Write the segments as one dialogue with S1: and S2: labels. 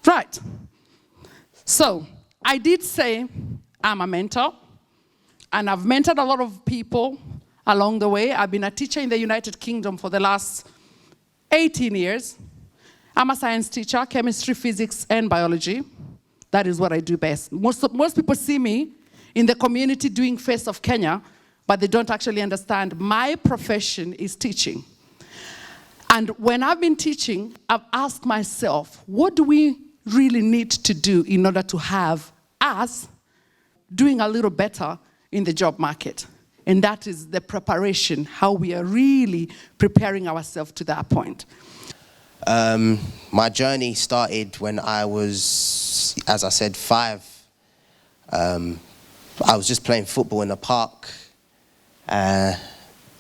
S1: Right. So, I did say I'm a mentor, and I've mentored a lot of people along the way. I've been a teacher in the United Kingdom for the last 18 years. I'm a science teacher, chemistry, physics, and biology. That is what I do best. Most people see me in the community doing Face of Kenya, but they don't actually understand my profession is teaching. And when I've been teaching, I've asked myself, what do we really need to do in order to have us doing a little better in the job market? And that is the preparation, how we are really preparing ourselves to that point.
S2: My journey started when I was, as I said, 5. I was just playing football in the park, and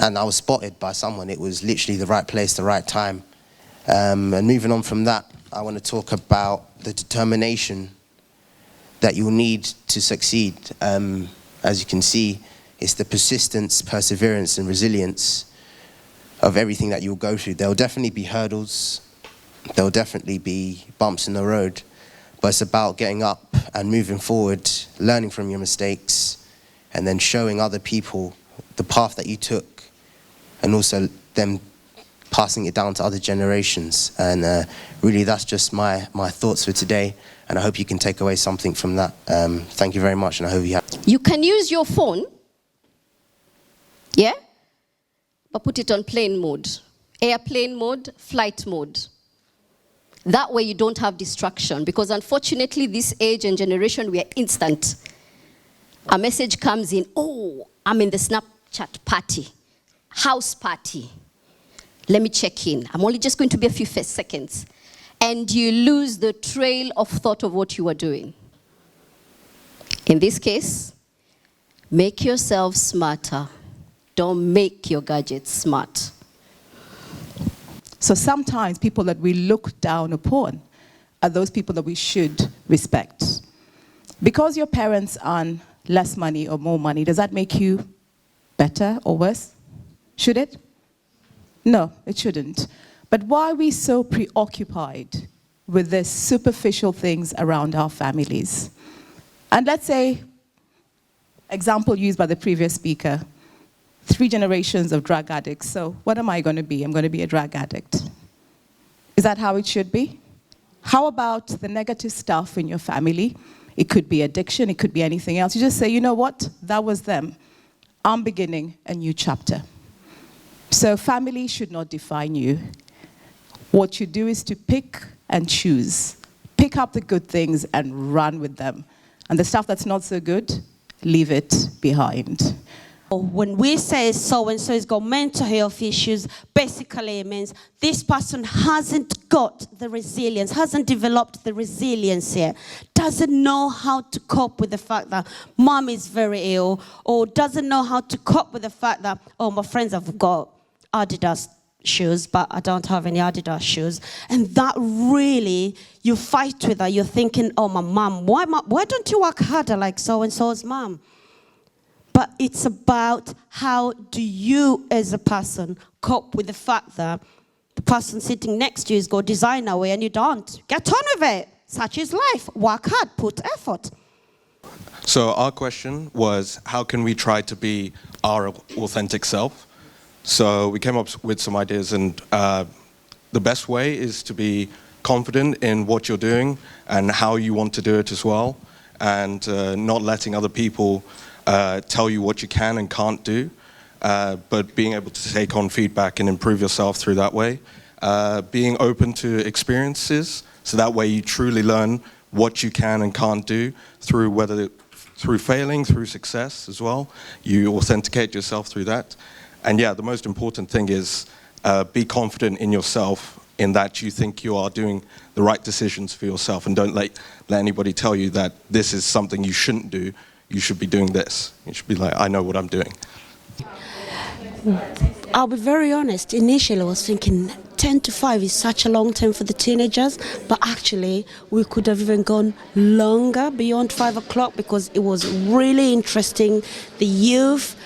S2: I was spotted by someone. It was literally the right place, the right time. And moving on from that, I want to talk about the determination that you'll need to succeed. As you can see, it's the persistence, perseverance, and resilience of everything that you'll go through. There'll definitely be hurdles. There'll definitely be bumps in the road. But it's about getting up and moving forward, learning from your mistakes, and then showing other people the path that you took, and also them passing it down to other generations. And really, that's just my thoughts for today, and I hope you can take away something from that. Thank you very much, and I hope you have.
S3: You can use your phone, yeah? But put it on plane mode, airplane mode, flight mode. That way you don't have distraction, because unfortunately this age and generation, we are instant. A message comes in, oh, I'm in the Snapchat party, house party. Let me check in. I'm only just going to be a few seconds. And you lose the trail of thought of what you are doing. In this case, make yourself smarter. Don't make your gadgets smart.
S4: So sometimes people that we look down upon are those people that we should respect. Because your parents earn less money or more money, does that make you better or worse? Should it? No, it shouldn't. But why are we so preoccupied with the superficial things around our families? And let's say, example used by the previous speaker, 3 generations of drug addicts. So what am I going to be? I'm going to be a drug addict. Is that how it should be? How about the negative stuff in your family? It could be addiction. It could be anything else. You just say, you know what? That was them. I'm beginning a new chapter. So family should not define you. What you do is to pick and choose. Pick up the good things and run with them. And the stuff that's not so good, leave it behind.
S5: When we say so-and-so has got mental health issues, basically it means this person hasn't got the resilience, hasn't developed the resilience here, doesn't know how to cope with the fact that mom is very ill, or doesn't know how to cope with the fact that, oh, my friends have got Adidas shoes, but I don't have any Adidas shoes. And that really, you fight with that. You're thinking, oh, my mom, why don't you work harder like so-and-so's mom? But it's about how do you as a person cope with the fact that the person sitting next to you has got designer wear and you don't. Get on with it. Such is life. Work hard, put effort.
S6: So our question was, how can we try to be our authentic self? So we came up with some ideas, and the best way is to be confident in what you're doing and how you want to do it as well, and not letting other people tell you what you can and can't do, but being able to take on feedback and improve yourself through that way. Being open to experiences, so that way you truly learn what you can and can't do through through failing, through success as well. You authenticate yourself through that. And yeah, the most important thing is be confident in yourself, in that you think you are doing the right decisions for yourself, and don't let anybody tell you that this is something you shouldn't do. You should be doing this. You should be like, I know what I'm doing.
S5: I'll be very honest. Initially, I was thinking 10 to 5 is such a long time for the teenagers, but actually, we could have even gone longer beyond 5 o'clock, because it was really interesting. The youth,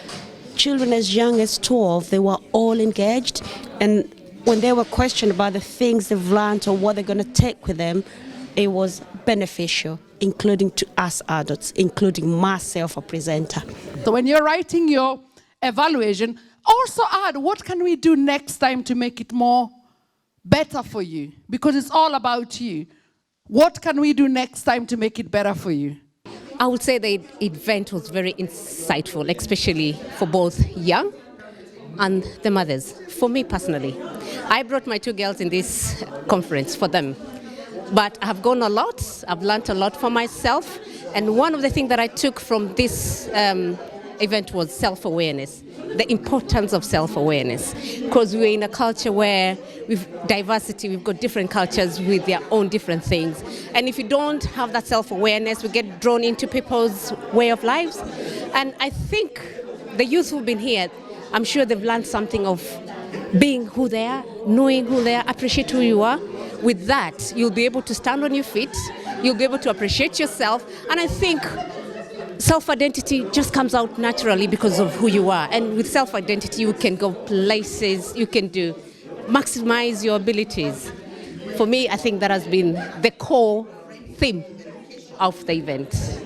S5: children as young as 12, they were all engaged. And when they were questioned about the things they've learned or what they're going to take with them, it was beneficial, including to us adults, including myself, a presenter.
S1: So when you're writing your evaluation, also add, what can we do next time to make it more better for you? Because it's all about you. What can we do next time to make it better for you?
S7: I would say the event was very insightful, especially for both young and the mothers. For me personally, I brought my 2 girls in this conference for them. But I've gone a lot, I've learned a lot for myself. And one of the things that I took from this event was self-awareness, the importance of self-awareness. Because we're in a culture where we've diversity, we've got different cultures with their own different things. And if you don't have that self-awareness, we get drawn into people's way of lives. And I think the youth who've been here, I'm sure they've learned something of being who they are, knowing who they are, appreciate who you are. With that, you'll be able to stand on your feet, you'll be able to appreciate yourself, and I think self-identity just comes out naturally because of who you are. And with self-identity, you can go places, you can maximize your abilities. For me, I think that has been the core theme of the event.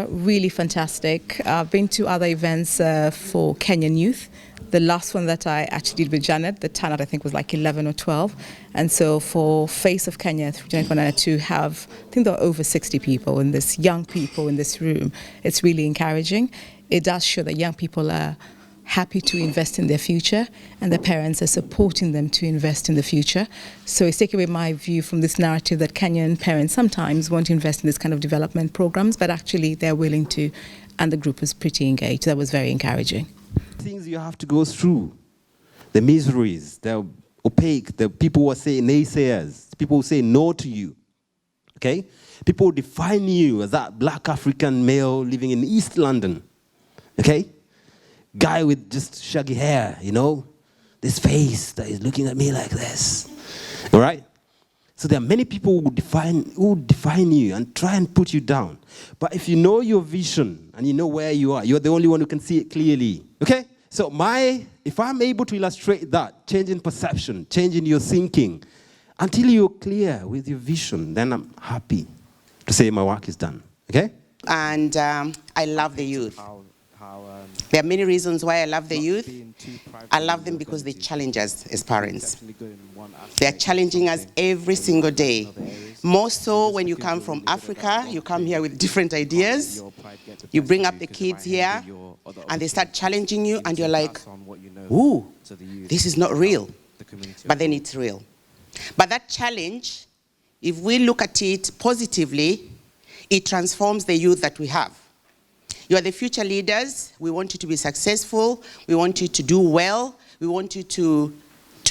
S4: Really fantastic. I've been to other events for Kenyan youth. The last one that I actually did with Janet, the turnout I think was like 11 or 12. And so for Face of Kenya through Janet Banana to have, I think there were over 60 people in this, young people in this room, it's really encouraging. It does show that young people are happy to invest in their future and their parents are supporting them to invest in the future. So it's taken away my view from this narrative that Kenyan parents sometimes want to invest in this kind of development programs, but actually they're willing to, and the group was pretty engaged. That was very encouraging.
S8: Things you have to go through, the miseries, the opaque, the people who are saying naysayers, people who say no to you, okay? People who define you as that black African male living in East London, okay? Guy with just shaggy hair, you know? This face that is looking at me like this, all right? So there are many people who define you and try and put you down. But if you know your vision and you know where you are, you're the only one who can see it clearly. Okay? So if I'm able to illustrate that, changing perception, changing your thinking, until you're clear with your vision, then I'm happy to say my work is done. Okay?
S9: And I love the youth. There are many reasons why I love the youth. I love them because they challenge us as parents. They are challenging us every single day. More so when you come from Africa, you come here with different ideas. You bring up the kids here, and they start challenging you, and you're like, ooh, this is not real. But then it's real. But that challenge, if we look at it positively, it transforms the youth that we have. You are the future leaders. We want you to be successful. We want you to do well. We want you to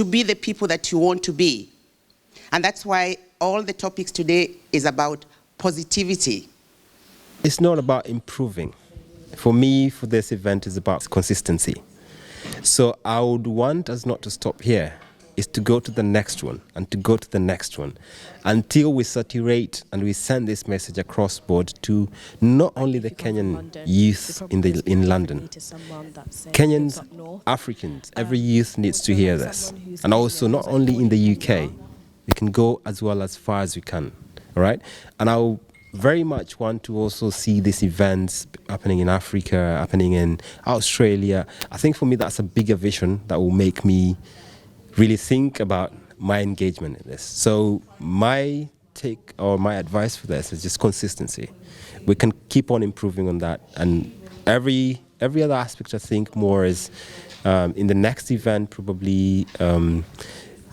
S9: be the people that you want to be. And that's why all the topics today is about positivity.
S8: It's not about improving. For me, for this event, it's about consistency. So I would want us not to stop here. Is to go to the next one and to go to the next one until we saturate and we send this message across board to not only the Kenyan youth in London, Kenyans, Africans, every youth needs to hear this. And also not only in the UK, we can go as well as far as we can, all right? And I very much want to also see these events happening in Africa, happening in Australia. I think for me that's a bigger vision that will make me really think about my engagement in this. So my take or my advice for this is just consistency. We can keep on improving on that, and every other aspect I think more is in the next event probably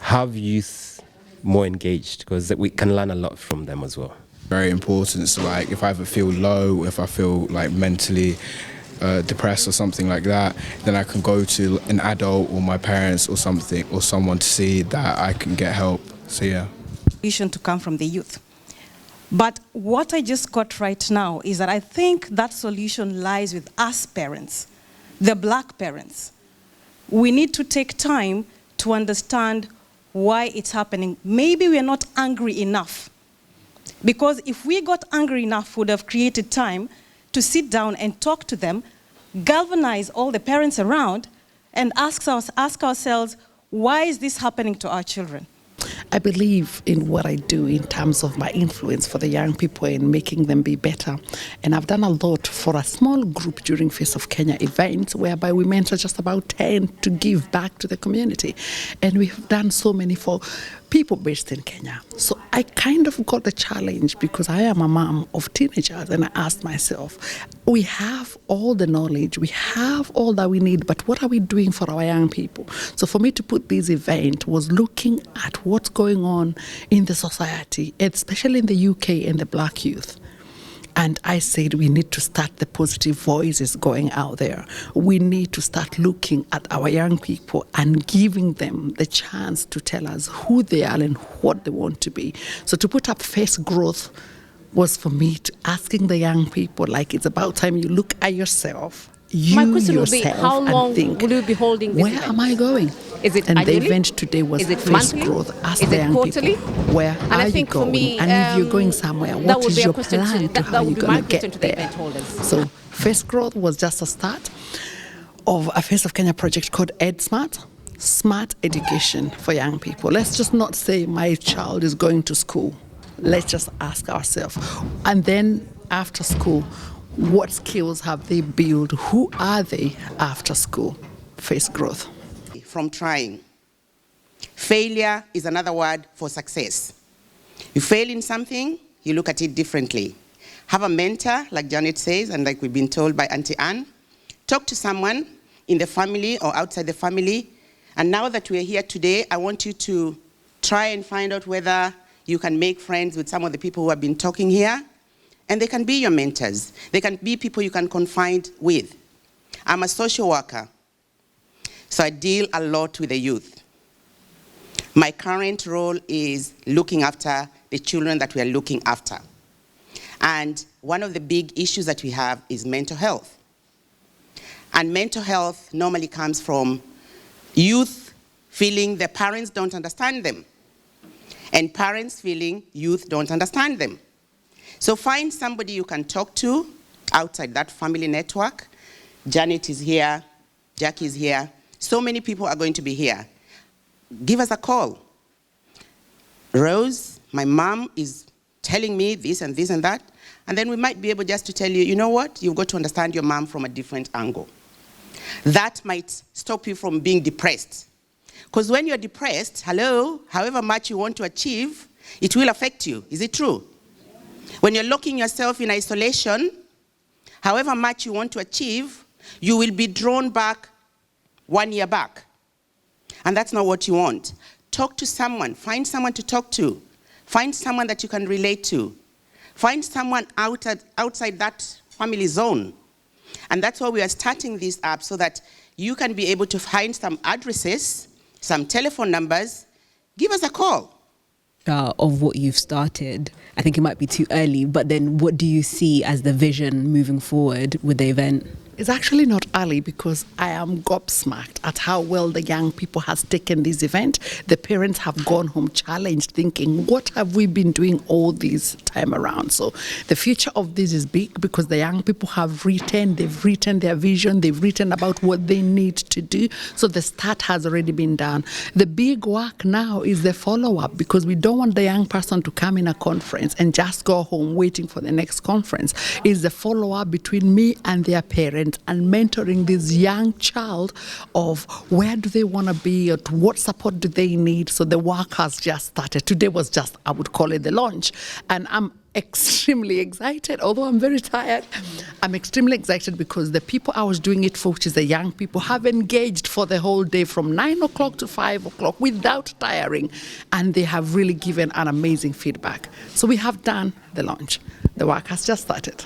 S8: have youth more engaged, because we can learn a lot from them as well.
S10: Very important. So like if I ever feel low, if I feel like mentally depressed or something like that, then I can go to an adult or my parents or something, or someone to see that I can get help. So yeah.
S11: Vision to come from the youth. But what I just got right now is that I think that solution lies with us parents, the black parents. We need to take time to understand why it's happening. Maybe we are not angry enough. Because if we got angry enough, we would have created time to sit down and talk to them, galvanize all the parents around, and ask ourselves, why is this happening to our children?
S1: I believe in what I do in terms of my influence for the young people and making them be better. And I've done a lot for a small group during Face of Kenya events, whereby we mentor just about 10 to give back to the community. And we've done so many for people based in Kenya. So I kind of got the challenge because I am a mom of teenagers, and I asked myself, we have all the knowledge, we have all that we need, but what are we doing for our young people? So for me to put this event was looking at what's going on in the society, especially in the UK and the black youth. And I said we need to start the positive voices going out there. We need to start looking at our young people and giving them the chance to tell us who they are and what they want to be. So to put up Face Growth was for me to asking the young people, like, it's about time you look at yourself.
S7: My question would be, how long
S1: think,
S7: will you be holding this
S1: where
S7: event?
S1: am I going?
S7: Is it
S1: and
S7: annually?
S1: The event today was
S7: Is it
S1: Face
S7: monthly?
S1: Growth. Ask
S7: Is
S1: the
S7: it
S1: young
S7: quarterly?
S1: people, where
S7: And
S1: are
S7: I think
S1: you going?
S7: for me,
S1: and if you're going somewhere,
S7: that
S1: what
S7: would
S1: is
S7: be a
S1: your
S7: question
S1: plan to how
S7: that
S1: you're
S7: would be
S1: going
S7: my
S1: to
S7: question
S1: get
S7: to the
S1: there?
S7: event holders.
S1: So Face Growth was just a start of a Face of Kenya project called EDSMART, Smart Education for Young People. Let's just not say my child is going to school. Let's just ask ourselves. And then after school, what skills have they built? Who are they after school? Face Growth.
S9: From trying. Failure is another word for success. You fail in something, you look at it differently. Have a mentor, like Janet says, and like we've been told by Auntie Anne. Talk to someone in the family or outside the family. And now that we're here today, I want you to try and find out whether you can make friends with some of the people who have been talking here. And they can be your mentors. They can be people you can confide with. I'm a social worker, so I deal a lot with the youth. My current role is looking after the children that we are looking after. And one of the big issues that we have is mental health. And mental health normally comes from youth feeling their parents don't understand them, and parents feeling youth don't understand them. So find somebody you can talk to outside that family network. Janet is here, Jackie is here. So many people are going to be here. Give us a call. Rose, my mom is telling me this and this and that. And then we might be able just to tell you, you know what? You've got to understand your mom from a different angle. That might stop you from being depressed. Because when you're depressed, however much you want to achieve, it will affect you. Is it true? When you're locking yourself in isolation, however much you want to achieve, you will be drawn back 1 year back. And that's not what you want. Talk to someone. Find someone to talk to. Find someone that you can relate to. Find someone outside that family zone. And that's why we are starting this up, so that you can be able to find some addresses, some telephone numbers. Give us a call.
S12: Of what you've started, I think it might be too early, but then what do you see as the vision moving forward with the event?
S1: It's actually not early, because I am gobsmacked at how well the young people has taken this event. The parents have gone home challenged, thinking, what have we been doing all this time around? So the future of this is big, because the young people have they've written their vision, they've written about what they need to do. So the start has already been done. The big work now is the follow-up, because we don't want the young person to come in a conference and just go home waiting for the next conference. It's the follow-up between me and their parents, and mentoring this young child of where do they want to be, or what support do they need. So the work has just started. Today was just, I would call it the launch. And I'm extremely excited, although I'm very tired. I'm extremely excited because the people I was doing it for, which is the young people, have engaged for the whole day from 9 o'clock to 5 o'clock without tiring. And they have really given an amazing feedback. So we have done the launch. The work has just started.